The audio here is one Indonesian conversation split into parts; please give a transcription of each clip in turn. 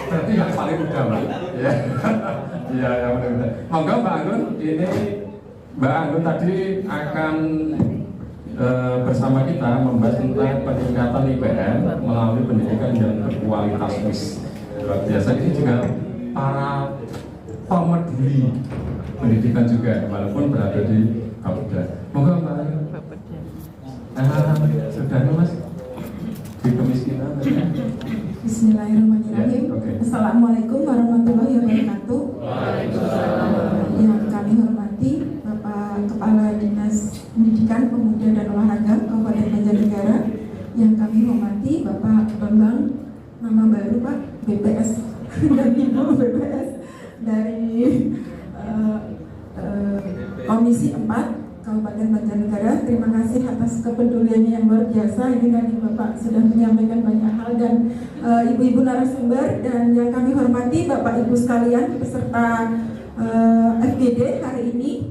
berarti yang paling muda, Mbak. Ya. Iya, yang paling muda. Monggo Mbak Anggun, ini Mbak Anggun tadi akan bersama kita membahas tentang peningkatan IPM melalui pendidikan yang berkualitas. Luar biasa, ini juga para pemeduli pendidikan juga, walaupun berada di Kabupaten. Monggo Mbak Anggun. Sudah Mas di kemiskinan ya? Bismillahirrahmanirrahim. Ya, okay. Assalamualaikum warahmatullahi wabarakatuh. Waalaikumsalam. Yang kami hormati Bapak Kepala Dinas Pendidikan, Pemuda dan Olahraga Kabupaten Banjarnegara. Yang kami hormati Bapak Bambang, nama baru Pak, BPS dan Ibu BPS dari Komisi 4 Kabupaten Banjarnegara. Terima kasih atas kepeduliannya yang luar biasa. Ini tadi Bapak sudah menyampaikan banyak hal dan ibu-ibu narasumber dan yang kami hormati Bapak Ibu sekalian peserta FGD hari ini.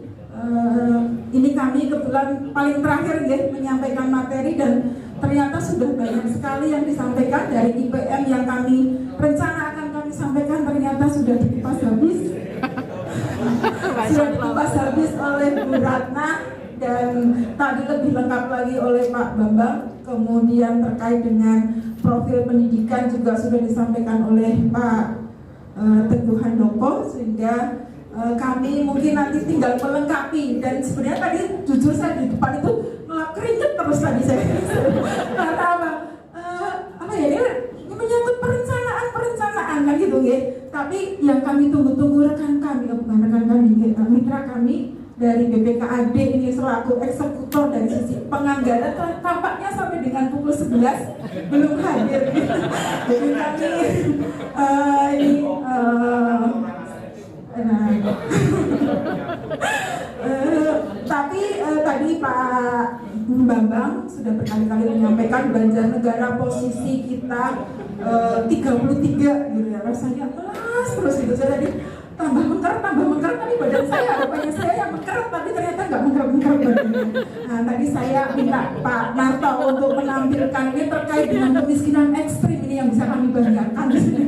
Ini kami kebetulan paling terakhir ya menyampaikan materi dan ternyata sudah banyak sekali yang disampaikan dari IPM yang kami rencana akan kami sampaikan ternyata sudah dikupas habis. Sudah dikupas habis oleh Bu Ratna dan tadi lebih lengkap lagi oleh Pak Bambang. Kemudian terkait dengan profil pendidikan juga sudah disampaikan oleh Pak Teguh Handoko, sehingga kami mungkin nanti tinggal melengkapi. Dan sebenarnya tadi jujur saya di depan itu ngelap keringet terus tadi saya kata apa ya ini menyangkut perencanaan kan gitu ya. Tapi yang kami tunggu-tunggu rekan kami, bukan rekan kami, mitra kami dari BPKAD ini selaku eksekutor dari sisi penganggaran tampaknya sampai dengan pukul 11 belum hadir. Jadi kami tapi tadi Pak Bambang sudah berkali-kali menyampaikan Banjarnegara posisi kita 33 gitu ya, rasanya kelas terus gitu. Saya tadi tambah mengker tadi badan saya, rupanya saya yang mengker tapi ternyata nggak mengker badannya. Nah tadi saya minta Pak Narto untuk menampilkan ini terkait dengan kemiskinan ekstrim ini yang bisa kami banggakan di sini.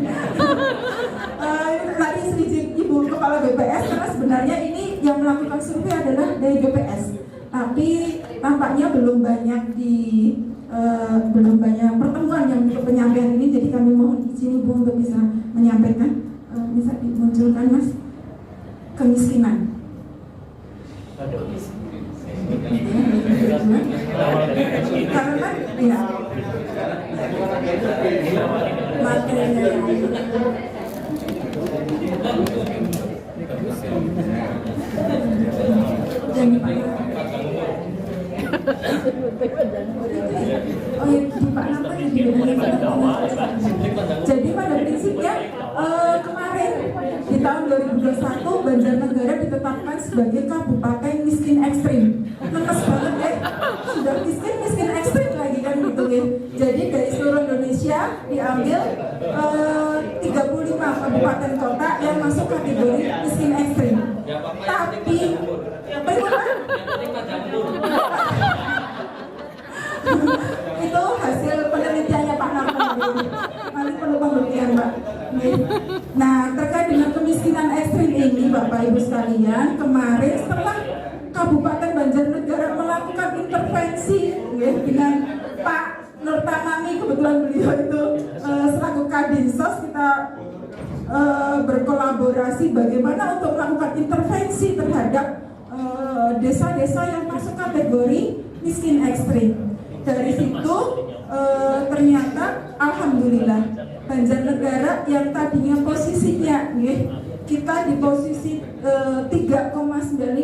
Tadi sedikit Ibu Kepala BPS karena sebenarnya ini yang melakukan survei adalah dari BPS, tapi tampaknya belum banyak pertemuan yang untuk penyampaian ini, jadi kami mohon izin Ibu untuk bisa menyampaikan. Bisa dimunculkan Mas, kemiskinan. Karena kan ya materinya yang jadi pada prinsipnya kemarin di tahun 2021 Banjarnegara ditetapkan sebagai kabupaten miskin ekstrim. Lemes banget ya, sudah miskin ekstrim lagi kan gitu ya. Jadi dari seluruh Indonesia diambil 35 kabupaten kota yang masuk kategori miskin ekstrim. Tapi itu hasil penelitiannya Pak Narto. Nanti perlu pembuktian Mbak. Nah terkait dengan kemiskinan ekstrim ini Bapak Ibu sekalian, kemarin setelah Kabupaten Banjarnegara melakukan intervensi ya, dengan Pak Nur Tamami, kebetulan beliau itu selaku Kadinsos, kita berkolaborasi bagaimana untuk melakukan intervensi terhadap desa-desa yang masuk kategori miskin ekstrim. Dari situ ternyata alhamdulillah Banjarnegara yang tadinya posisinya kita di posisi 3,95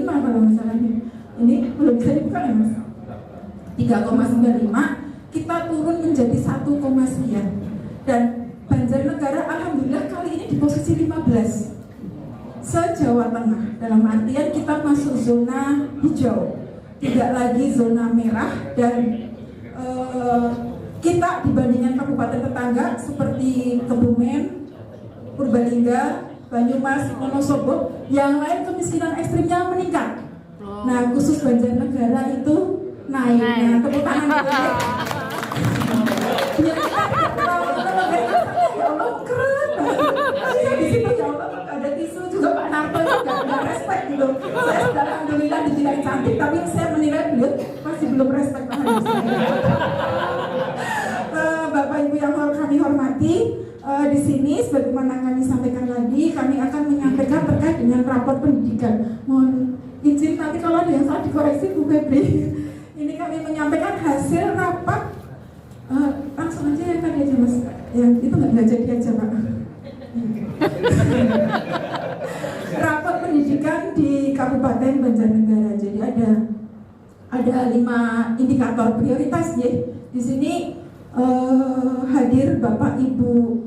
kalau misalnya ini belum bisa dibuka ya Mas, 3,95 kita turun menjadi 1, sekian dan Banjarnegara alhamdulillah kali ini di posisi 15 se-Jawa Tengah, dalam artian kita masuk zona hijau, tidak lagi zona merah. Dan kita dibandingkan kabupaten tetangga seperti Kebumen, Purbalingga, Banyumas, Wonosobo, yang lain kemiskinan ekstrimnya meningkat. Nah khusus Banjarnegara itu naik. Nah tepuk tangan. cantik, tapi saya menilai beliau masih belum respect terhadap saya. Bapak Ibu yang kami hormati, di sini sebagaimana kami sampaikan tadi, kami akan menyampaikan terkait dengan rapor pendidikan. Mohon izin nanti kalau ada yang salah dikoreksi Bu Febri. Ini kami menyampaikan hasil rapat, langsung aja ya tadi aja Mas, yang itu nggak jadi aja Pak. Rapor pendidikan di Kabupaten Banjarnegara. Jadi ada 5 indikator prioritas ya. Di sini hadir Bapak Ibu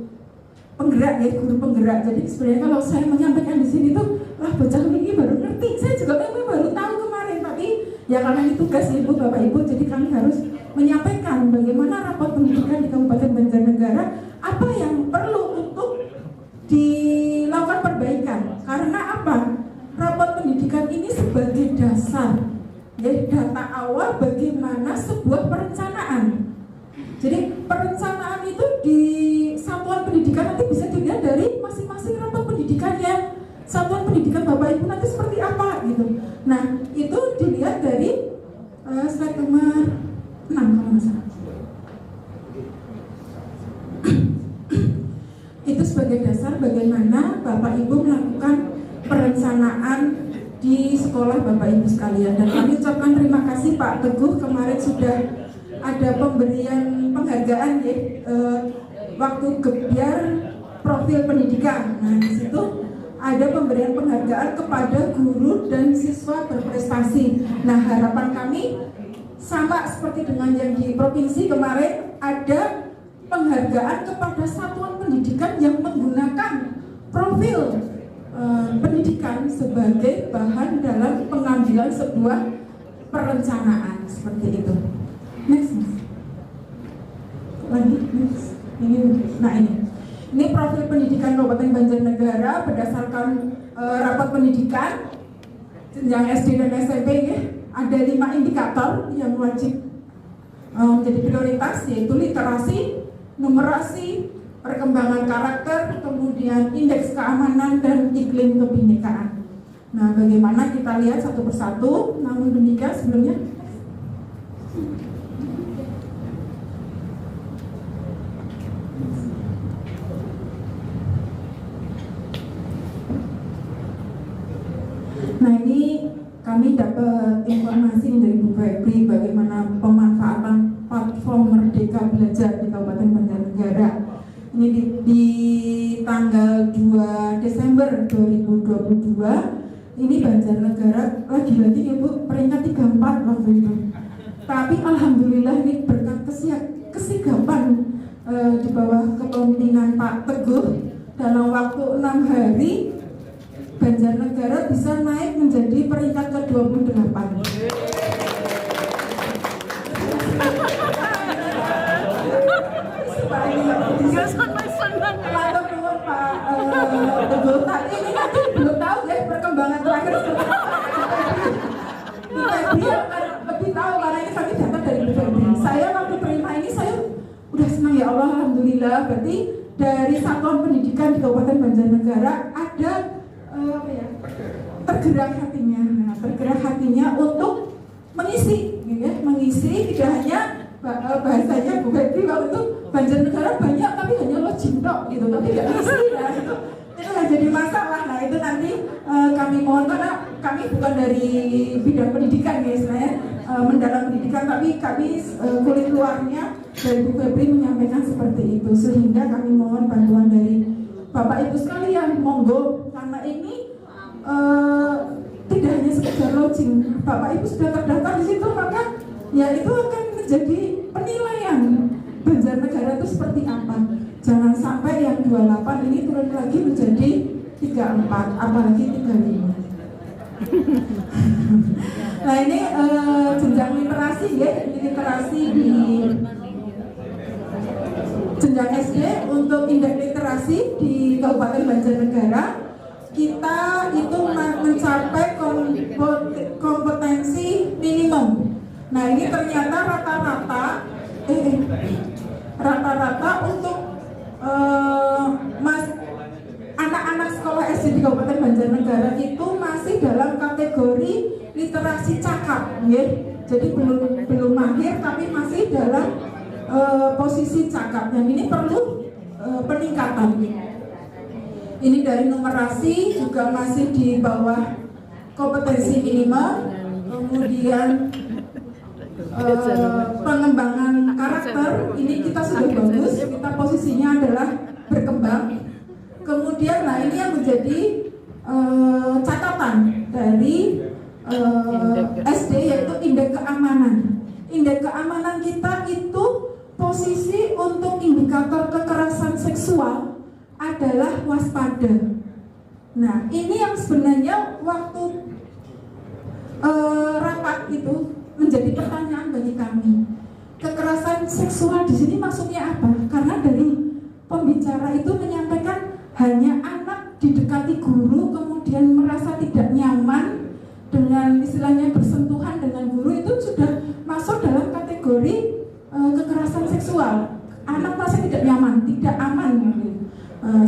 penggerak ya, guru penggerak. Jadi sebenarnya kalau saya menyampaikan di sini tuh, bocah ini baru ngerti. Saya juga memang baru tahu kemarin, tapi ya karena ini tugas Ibu Bapak Ibu, jadi kami harus menyampaikan bagaimana rapor pendidikan di Kabupaten Banjarnegara, apa yang perlu untuk dilakukan perbaikan. Karena apa? Rapor pendidikan ini sebagai dasar, ya, data awal bagaimana sebuah perencanaan. Jadi perencanaan itu di satuan pendidikan nanti bisa dilihat dari masing-masing rapor pendidikannya. Satuan pendidikan Bapak Ibu nanti seperti apa gitu. Nah, itu dilihat dari slide nomor 6 kalau nggak salah. Itu sebagai dasar bagaimana Bapak Ibu melakukan perencanaan di sekolah Bapak Ibu sekalian. Dan kami ucapkan terima kasih Pak Teguh, kemarin sudah ada pemberian penghargaan ya, waktu Gebyar profil pendidikan. Nah, di situ ada pemberian penghargaan kepada guru dan siswa berprestasi. Nah, harapan kami sama seperti dengan yang di provinsi kemarin, ada penghargaan kepada satuan pendidikan yang menggunakan profil pendidikan sebagai bahan dalam pengambilan sebuah perencanaan seperti itu. Next. Lagi, next. Ini profil pendidikan Kabupaten Banjarnegara berdasarkan rapat pendidikan jenjang SD dan SMP ya. Ada 5 indikator yang wajib menjadi prioritas, yaitu literasi, numerasi, perkembangan karakter, kemudian indeks keamanan dan iklim kebinekaan. Nah, bagaimana kita lihat satu persatu. Namun demikian sebelumnya, nah ini kami dapat informasi dari Bu Febri bagaimana pemanfaatan platform Merdeka Belajar di Kabupaten Banjarnegara. Ini di tanggal 2 Desember 2022, ini Banjarnegara lagi-lagi ya Bu, peringkat 34 waktu itu. Tapi alhamdulillah ini berkat kesigapan di bawah kepemimpinan Pak Teguh, dalam waktu 6 hari Banjarnegara bisa naik menjadi peringkat ke-28. Ini nanti belum tahu ya perkembangan terakhir seperti apa. Dia akan lebih tahu karena ini kami dapat dari Bu Febri. Saya waktu terima ini saya udah senang ya Allah, alhamdulillah. Berarti dari satuan pendidikan di Kabupaten Banjarnegara ada tergerak hatinya. Nah, tergerak hatinya untuk mengisi, ya, mengisi tidak hanya bahasanya Bu Febri waktu itu Banjarnegara banyak tapi hanya lo cintok gitu, tapi nggak isi. Nah, itu nggak jadi masalah. Nah, itu nanti kami mohon, karena kami bukan dari bidang pendidikan ya istilahnya, mendalam pendidikan, tapi kami kulit luarnya dari Bu Febri menyampaikan seperti itu, sehingga kami mohon bantuan dari Bapak Ibu sekalian, monggo, karena ini tidak hanya sekedar lodging. Bapak Ibu sudah terdaftar di situ, maka ya itu akan menjadi penilaian Banjarnegara itu seperti apa. Jangan sampai yang 28 ini turun lagi menjadi 34, apalagi 35. Nah, ini jenjang literasi ya, ini literasi di jenjang SD. Untuk indeks literasi di Kabupaten Banjarnegara kita itu mencapai kompetensi minimum. Nah, ini ternyata rata-rata untuk anak-anak sekolah SD di Kabupaten Banjarnegara itu masih dalam kategori literasi cakap. cakap, ya. Jadi belum mahir tapi masih dalam posisi cakap. Yang ini perlu peningkatan. Ini dari numerasi juga masih di bawah kompetensi minimum. Kemudian pengembangan karakter ini kita sudah bagus, kita posisinya adalah berkembang. Kemudian nah ini yang menjadi catatan dari SD yaitu indeks keamanan. Indeks keamanan kita itu posisi untuk indikator kekerasan seksual adalah waspada. Nah ini yang sebenarnya waktu rapat itu menjadi pertanyaan bagi kami. Kekerasan seksual di sini maksudnya apa? Karena dari pembicara itu menyampaikan hanya anak didekati guru kemudian merasa tidak nyaman dengan istilahnya bersentuhan dengan guru itu sudah masuk dalam kategori kekerasan seksual. Anak merasa tidak nyaman, tidak aman,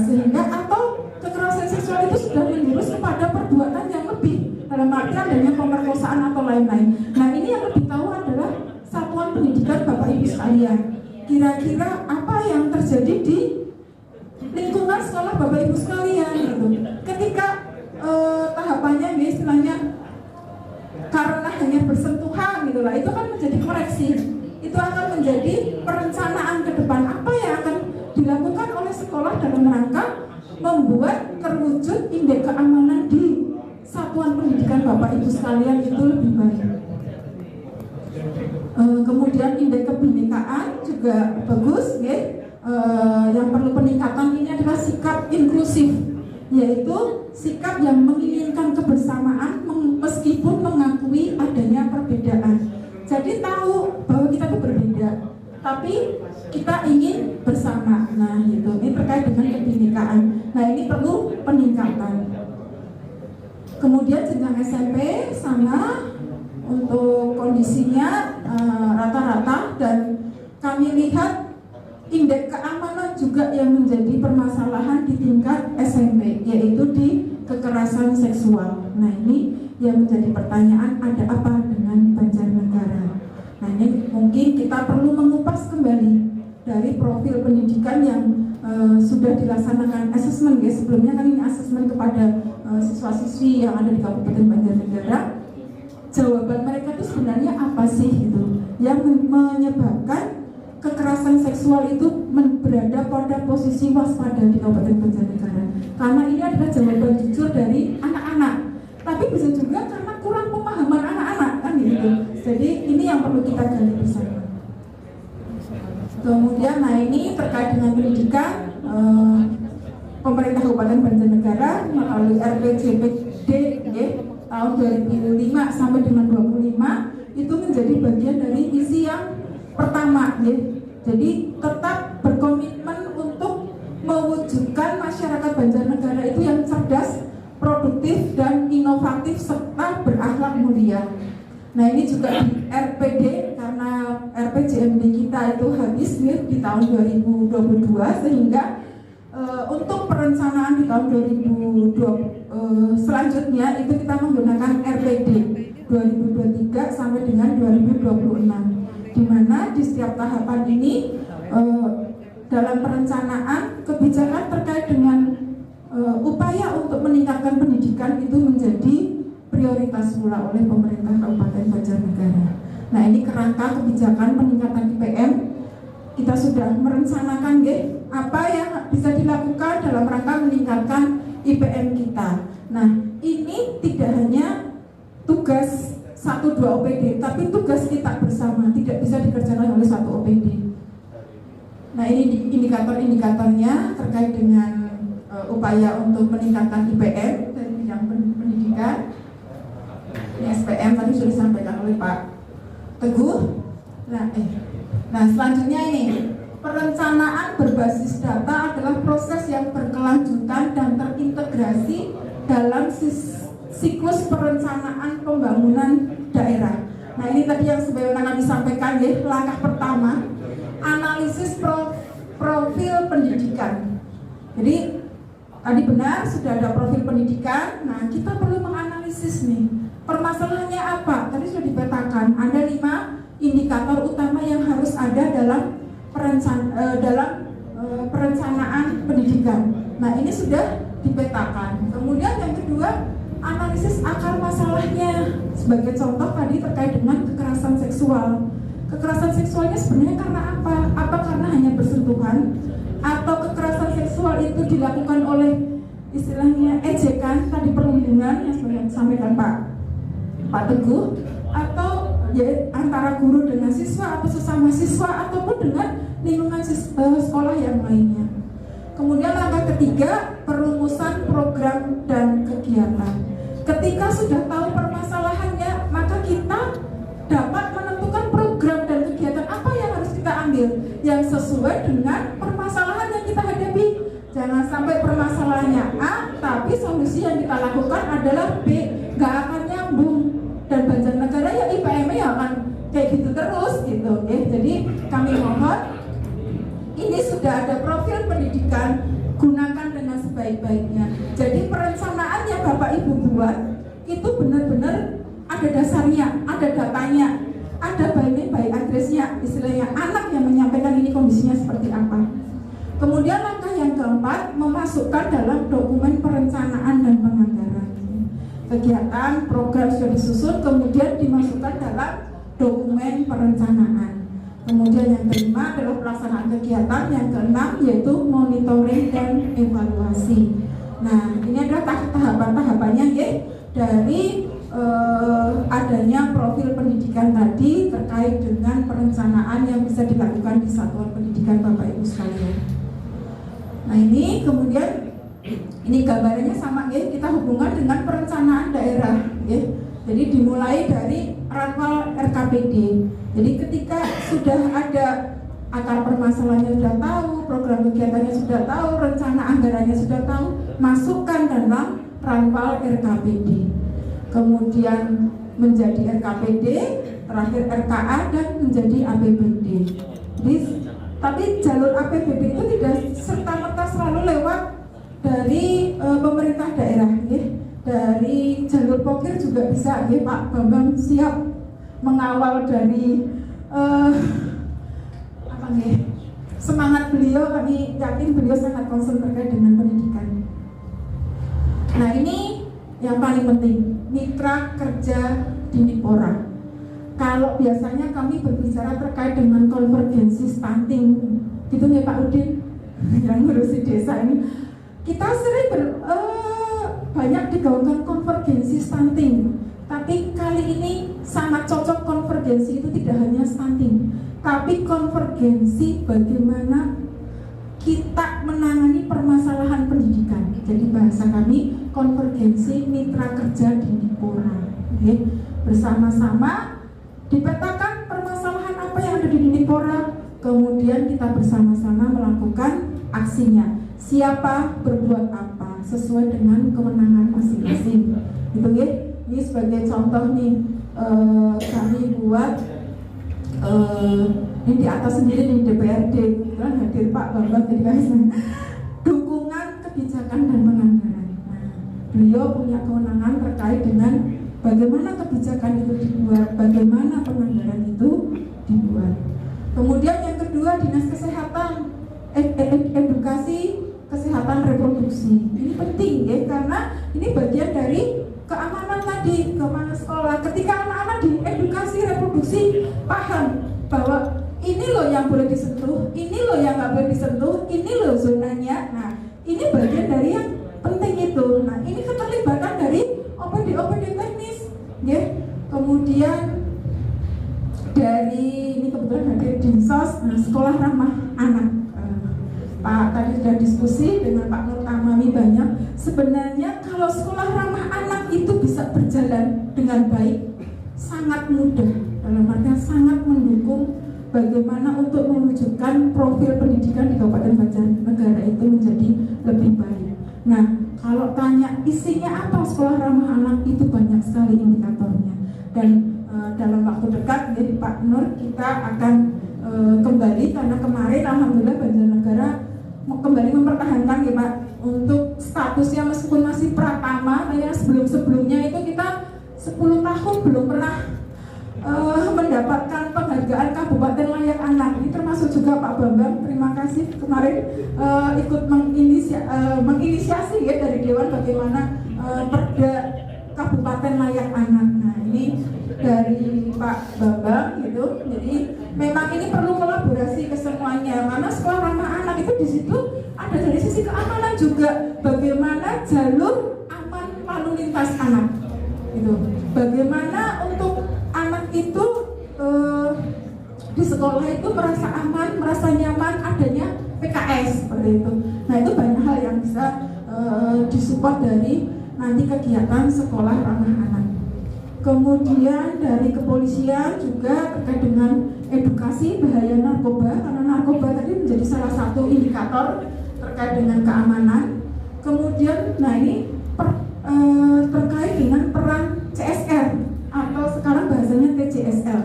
sehingga atau kekerasan seksual itu sudah menjurus kepada perbuatan yang lebih dalam arti adanya pemerkosaan atau lain-lain. Nah ini yang lebih tahu adalah satuan pendidikan Bapak Ibu sekalian. Kira-kira apa yang terjadi di lingkungan sekolah Bapak Ibu sekalian gitu. Ketika tahapannya istilahnya karena hanya bersentuhan gitulah, itu kan menjadi koreksi. Itu akan menjadi perencanaan ke depan apa yang akan dilakukan oleh sekolah dalam rangka membuat terwujud indeks keamanan di satuan pendidikan Bapak Ibu sekalian itu lebih baik. Kemudian indeks kebinekaan juga bagus, ya. Yang perlu peningkatan ini adalah sikap inklusif, yaitu sikap yang menginginkan kebersamaan meskipun mengakui adanya perbedaan. Jadi tahu bahwa kita itu berbeda, tapi kita ingin bersama. Nah, itu ini terkait dengan kebinekaan. Nah, ini perlu peningkatan. Kemudian jenjang SMP sama untuk kondisinya rata-rata, dan kami lihat indeks keamanan juga yang menjadi permasalahan di tingkat SMP, yaitu di kekerasan seksual. Nah ini yang menjadi pertanyaan, ada apa dengan Banjarnegara? Nah ini mungkin kita perlu mengupas kembali dari profil pendidikan yang sudah dilaksanakan asesmen, guys. Sebelumnya kan ini asesmen kepada siswa-siswi yang ada di Kabupaten Banjarnegara. Jawaban mereka itu sebenarnya apa sih gitu yang menyebabkan kekerasan seksual itu berada pada posisi waspada di Kabupaten Banjarnegara. Karena ini adalah jawaban jujur dari anak-anak. Tapi bisa juga karena kurang pemahaman anak-anak kan gitu. Jadi ini yang perlu kita gali bersama. Kemudian nah ini terkait dengan pendidikan, pemerintah Kabupaten Banjarnegara melalui RPJMD tahun 2005 sampai dengan 25 itu menjadi bagian dari visi yang pertama, ya. Jadi tetap berkomitmen untuk mewujudkan masyarakat Banjarnegara itu yang cerdas, produktif dan inovatif serta berakhlak mulia. Nah ini juga di RPD karena RPJMD kita itu habis di tahun 2022 sehingga untuk perencanaan di tahun 2020 selanjutnya itu kita menggunakan RPD 2023 sampai dengan 2026, di mana di setiap tahapan ini dalam perencanaan kebijakan terkait dengan upaya untuk meningkatkan pendidikan itu menjadi prioritas pula oleh pemerintah Kabupaten Banjarnegara. Nah ini kerangka kebijakan peningkatan IPM kita sudah merencanakan apa yang bisa dilakukan dalam rangka meningkatkan IPM kita. Nah ini tidak hanya tugas 1-2 OPD, tapi tugas kita bersama, tidak bisa dikerjakan oleh satu OPD. Nah ini indikator-indikatornya terkait dengan upaya untuk meningkatkan IPM dari bidang pendidikan. Ini SPM tadi sudah disampaikan oleh Pak Teguh. Nah selanjutnya ini perencanaan berbasis data adalah proses yang berkelanjutan dan terintegrasi dalam siklus perencanaan pembangunan daerah. Nah ini tadi yang sebagaimana disampaikan langkah pertama analisis profil pendidikan. Jadi tadi benar sudah ada profil pendidikan. Nah kita perlu menganalisis nih permasalahannya apa? Tadi sudah dipetakan. Ada 5 indikator utama yang harus ada dalam perencanaan pendidikan. Nah, ini sudah dipetakan. Kemudian yang kedua, analisis akar masalahnya. Sebagai contoh tadi terkait dengan kekerasan seksual. Kekerasan seksualnya sebenarnya karena apa? Apa karena hanya bersentuhan? Atau kekerasan seksual itu dilakukan oleh istilahnya ejekan, tadi perundungan yang sebenarnya disampaikan Pak Teguh, atau ya antara guru dengan siswa atau sesama siswa ataupun dengan lingkungan sekolah yang lainnya. Kemudian langkah ketiga, perumusan program dan kegiatan. Ketika sudah tahu permasalahannya, maka kita dapat menentukan program dan kegiatan apa yang harus kita ambil yang sesuai dengan permasalahan yang kita hadapi. Jangan sampai permasalahannya A, tapi solusi yang kita lakukan adalah B, nggak akan nyambung. Dan Banjarnegara ya IPM-nya ya akan kayak gitu terus gitu. Jadi kami mohon, ini sudah ada profil pendidikan, gunakan dengan sebaik-baiknya. Jadi perencanaan yang Bapak Ibu buat itu benar-benar ada dasarnya, ada datanya, ada by address-nya, istilahnya anak yang menyampaikan ini kondisinya seperti apa. Kemudian langkah yang keempat, memasukkan dalam dokumen perencanaan dan penganggaran. Kegiatan, program sudah disusun, kemudian dimasukkan dalam dokumen perencanaan. Kemudian yang kelima adalah pelaksanaan kegiatan, yang keenam yaitu monitoring dan evaluasi. Nah, ini adalah tahapan-tahapannya ya dari adanya profil pendidikan tadi terkait dengan perencanaan yang bisa dilakukan di satuan pendidikan Bapak Ibu sekalian. Nah, ini kemudian ini gambarannya sama ya, kita hubungan dengan perencanaan daerah ya. Jadi dimulai dari ranwal RKPD. Jadi ketika sudah ada akar permasalahannya sudah tahu, program kegiatannya sudah tahu, rencana anggarannya sudah tahu, masukkan dalam ranwal RKPD. Kemudian menjadi RKPD, terakhir RKA dan menjadi APBD. Jadi, tapi jalur APBD itu tidak serta-merta selalu lewat dari pemerintah daerah ya. Dari jalur pokir juga bisa ya, Pak Bambang siap mengawal dari semangat beliau. Kami yakin beliau sangat concern terkait dengan pendidikan. Nah, ini yang paling penting, mitra kerja Dinipora. Kalau biasanya kami berbicara terkait dengan konvergensi stunting, gitu ya Pak Udin yang ngurusi desa ini, kita sering banyak digaungkan konvergensi stunting, tapi kali ini sangat cocok konvergensi itu tidak hanya stunting, tapi konvergensi bagaimana kita menangani permasalahan pendidikan. Jadi bahasa kami konvergensi mitra kerja Dinipora. Okay. Bersama-sama dipetakan permasalahan apa yang ada di Dinipora, kemudian kita bersama-sama melakukan aksinya. Siapa berbuat apa sesuai dengan kewenangan masing-masing. Gitu ya. Ini sebagai contoh nih, kami buat ini di atas sendiri di DPRD, kebetulan hadir Pak Bambang dari Kaisang, dukungan kebijakan dan penganggaran. Nah, beliau punya kewenangan terkait dengan bagaimana kebijakan itu dibuat, bagaimana penganggaran itu dibuat. Kemudian yang kedua, dinas kesehatan, edukasi kesehatan reproduksi. Ini penting ya, karena ini bagian dari keamanan tadi, keamanan sekolah. Ketika anak-anak diedukasi reproduksi, paham bahwa ini loh yang boleh disentuh, ini loh yang nggak boleh disentuh, ini loh zonanya. Nah, ini bagian dari yang penting itu. Nah, ini keterlibatan dari OPD teknis, ya. Kemudian dari ini kebetulan hadir Dinsos, sekolah ramah anak. Pak tadi sudah diskusi dengan Pak Nur Tamami banyak. Sebenarnya kalau sekolah ramah anak itu bisa berjalan dengan baik, sangat mudah. Dalam artian sangat mendukung bagaimana untuk mewujudkan profil pendidikan di Kabupaten Banjarnegara itu menjadi lebih baik. Nah, kalau tanya isinya apa sekolah ramah anak, itu banyak sekali indikatornya. Dan dalam waktu dekat, jadi Pak Nur, kita akan kembali, karena kemarin Alhamdulillah Banjarnegara kembali mempertahankan ya Pak, untuk statusnya meskipun masih pratama, ya sebelum-sebelumnya itu kita 10 tahun termasuk juga Pak Bambang, terima kasih kemarin ikut menginisiasi ya dari Dewan bagaimana perda Kabupaten Layak Anak. Nah ini dari Pak Bambang gitu. Jadi memang ini perlu kolaborasi ke semuanya. Karena sekolah ramah anak itu di situ ada dari sisi keamanan juga, bagaimana jalur aman lalu lintas anak. Gitu. Bagaimana untuk anak itu di sekolah itu merasa aman, merasa nyaman adanya PKS seperti itu. Nah itu banyak hal yang bisa disupport dari nanti kegiatan sekolah ramah anak. Kemudian dari kepolisian juga terkait dengan edukasi bahaya narkoba, karena narkoba tadi menjadi salah satu indikator terkait dengan keamanan. Kemudian, nah ini terkait dengan peran CSR atau sekarang bahasanya TJSL,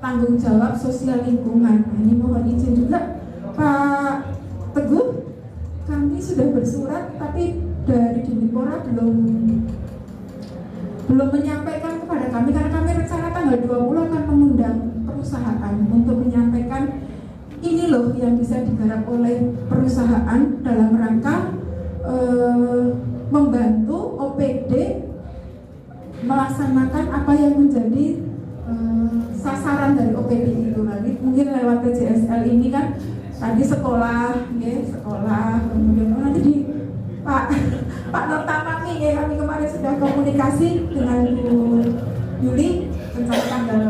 tanggung jawab sosial lingkungan. Nah, ini mohon izin juga Pak Teguh, kami sudah bersurat tapi dari Dinipora belum menyampaikan kepada kami, karena kami rencana tanggal 20 akan mengundang perusahaan untuk menyampaikan ini loh yang bisa digarap oleh perusahaan dalam rangka membantu OPD melaksanakan apa yang menjadi sasaran dari OPD itu. Nanti mungkin lewat TJSL ini kan tadi sekolah, ya, sekolah, kemudian nanti di Pak Nurtamami, ya, kami kemarin sudah komunikasi dengan Bu Yuli, rencana tanggal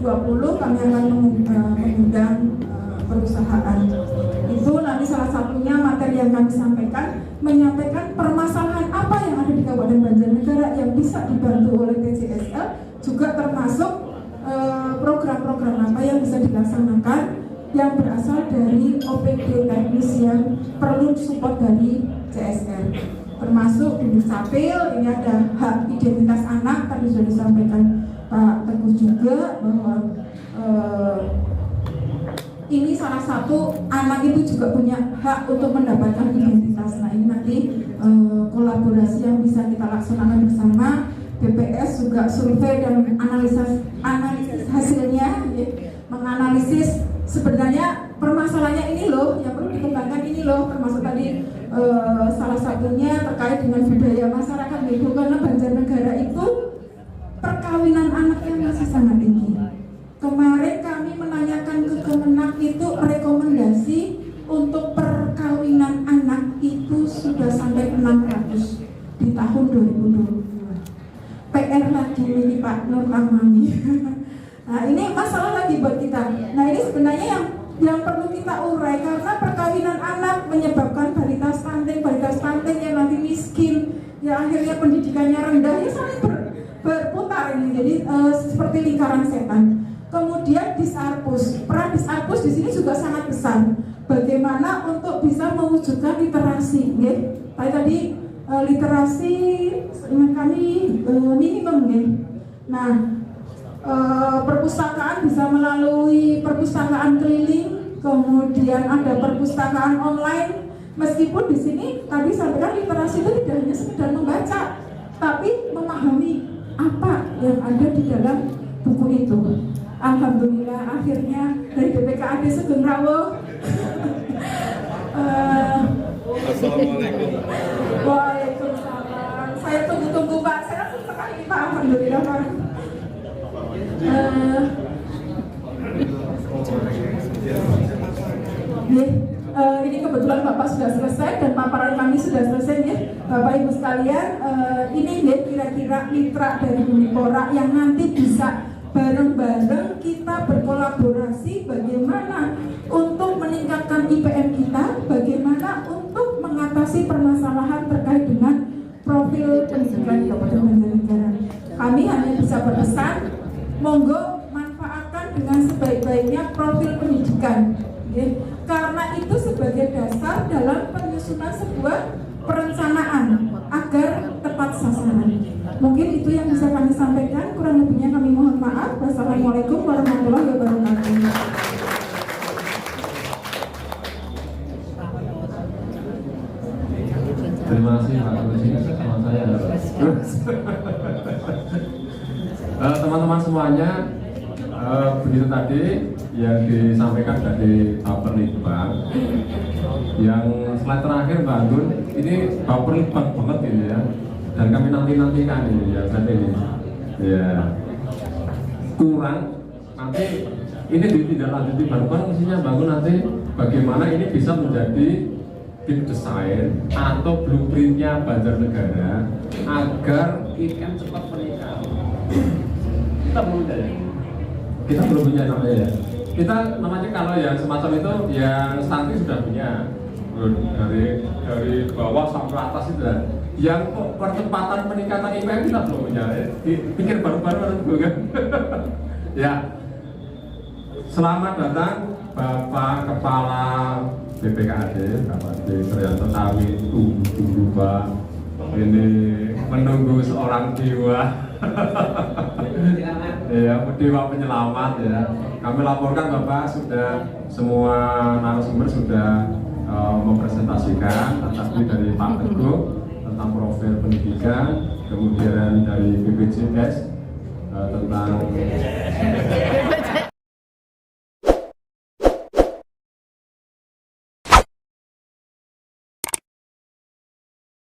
20 kami akan mengundang perusahaan. Itu nanti salah satunya materi yang kami sampaikan, menyampaikan permasalahan apa yang ada di Kabupaten Banjarnegara yang bisa dibantu oleh TJSL, juga termasuk program-program apa yang bisa dilaksanakan yang berasal dari OPD teknis yang perlu support dari CSR, termasuk di Dukcapil. Ini ada hak identitas anak, tadi sudah disampaikan Pak Teguh juga bahwa ini salah satu anak itu juga punya hak untuk mendapatkan identitas. Nah ini nanti kolaborasi yang bisa kita laksanakan bersama. BPS juga survei dan analisis hasilnya, ya, menganalisis sebenarnya permasalahannya ini loh, yang perlu dikembangkan ini loh, termasuk tadi salah satunya terkait dengan budaya masyarakat gitu, karena Banjarnegara itu perkawinan anaknya masih sangat tinggi. Kemarin kami menanyakan ke Kemenak itu rekomendasi untuk perkawinan anak itu sudah sampai 600 di tahun 2022. PR lagi ini Pak Nurtamami. Nah ini masalah lagi buat kita. Nah ini sebenarnya yang perlu kita urai, karena perkawinan anak menyebabkan balita stunting yang nanti miskin, yang akhirnya pendidikannya rendah, ya saling berputar ini. Jadi seperti lingkaran setan. Kemudian disarpus, peran disarpus di sini juga sangat besar. Bagaimana untuk bisa mewujudkan literasi, ya? Tadi literasi kami minimum, ya. Nah, perpustakaan bisa melalui perpustakaan keliling, kemudian ada perpustakaan online. Meskipun di sini tadi sampaikan literasi itu tidak hanya sekedar membaca, tapi memahami apa yang ada di dalam buku itu. Alhamdulillah akhirnya dari BPKAD Sugeng Rawo. Assalamualaikum. Waalaikumsalam. Saya tunggu-tunggu Pak. Saya langsung sekali Pak. Alhamdulillah Pak. Ini kebetulan Bapak sudah selesai dan paparan kami sudah selesai ya, Bapak Ibu sekalian. Ini ya kira-kira mitra dari Dinipora yang nanti bisa bareng-bareng kita berkolaborasi bagaimana untuk meningkatkan IPM kita, bagaimana untuk mengatasi permasalahan terkait dengan profil pendidikan di Kabupaten Banjarnegara. Kami hanya bisa berpesan, monggo manfaatkan dengan sebaik-baiknya profil pendidikan, ya. Karena itu sebagai dasar dalam penyusunan sebuah perencanaan agar tepat sasaran. Mungkin itu yang bisa kami sampaikan, kurang lebihnya kami mohon maaf. Wassalamualaikum warahmatullahi wabarakatuh. Terima kasih Pak Presiden sama saya. Teman-teman semuanya, begitu tadi yang disampaikan dari Bapak Litbang. Yang slide terakhir Mbak Anggun, ini Bapak Litbang banget ini ya. Dan kami nantikan ini ya, saya ini. Ya. Kurang nanti ini ditindaklanjuti baru isinya bangun nanti bagaimana ini bisa menjadi tim desain atau blueprintnya Banjarnegara agar IM cepat menikah. Kita belum punya namanya ya. Kita namanya kalau yang semacam itu yang santri sudah punya dari bawah sampai atas itu ya. Yang percepatan peningkatan IPM kita belum punya. Pikir baru-baru kan. Ya. Selamat datang Bapak Kepala BPKAD, Bapak Trianto Tawi, tunggu Pak. Ini menunggu seorang dewa. Ya, dewa penyelamat ya. Kami laporkan Bapak sudah semua narasumber sudah mempresentasikan tadi dari Pak Teguh tentang profil pendidikan, kemudian dari BPJS tentang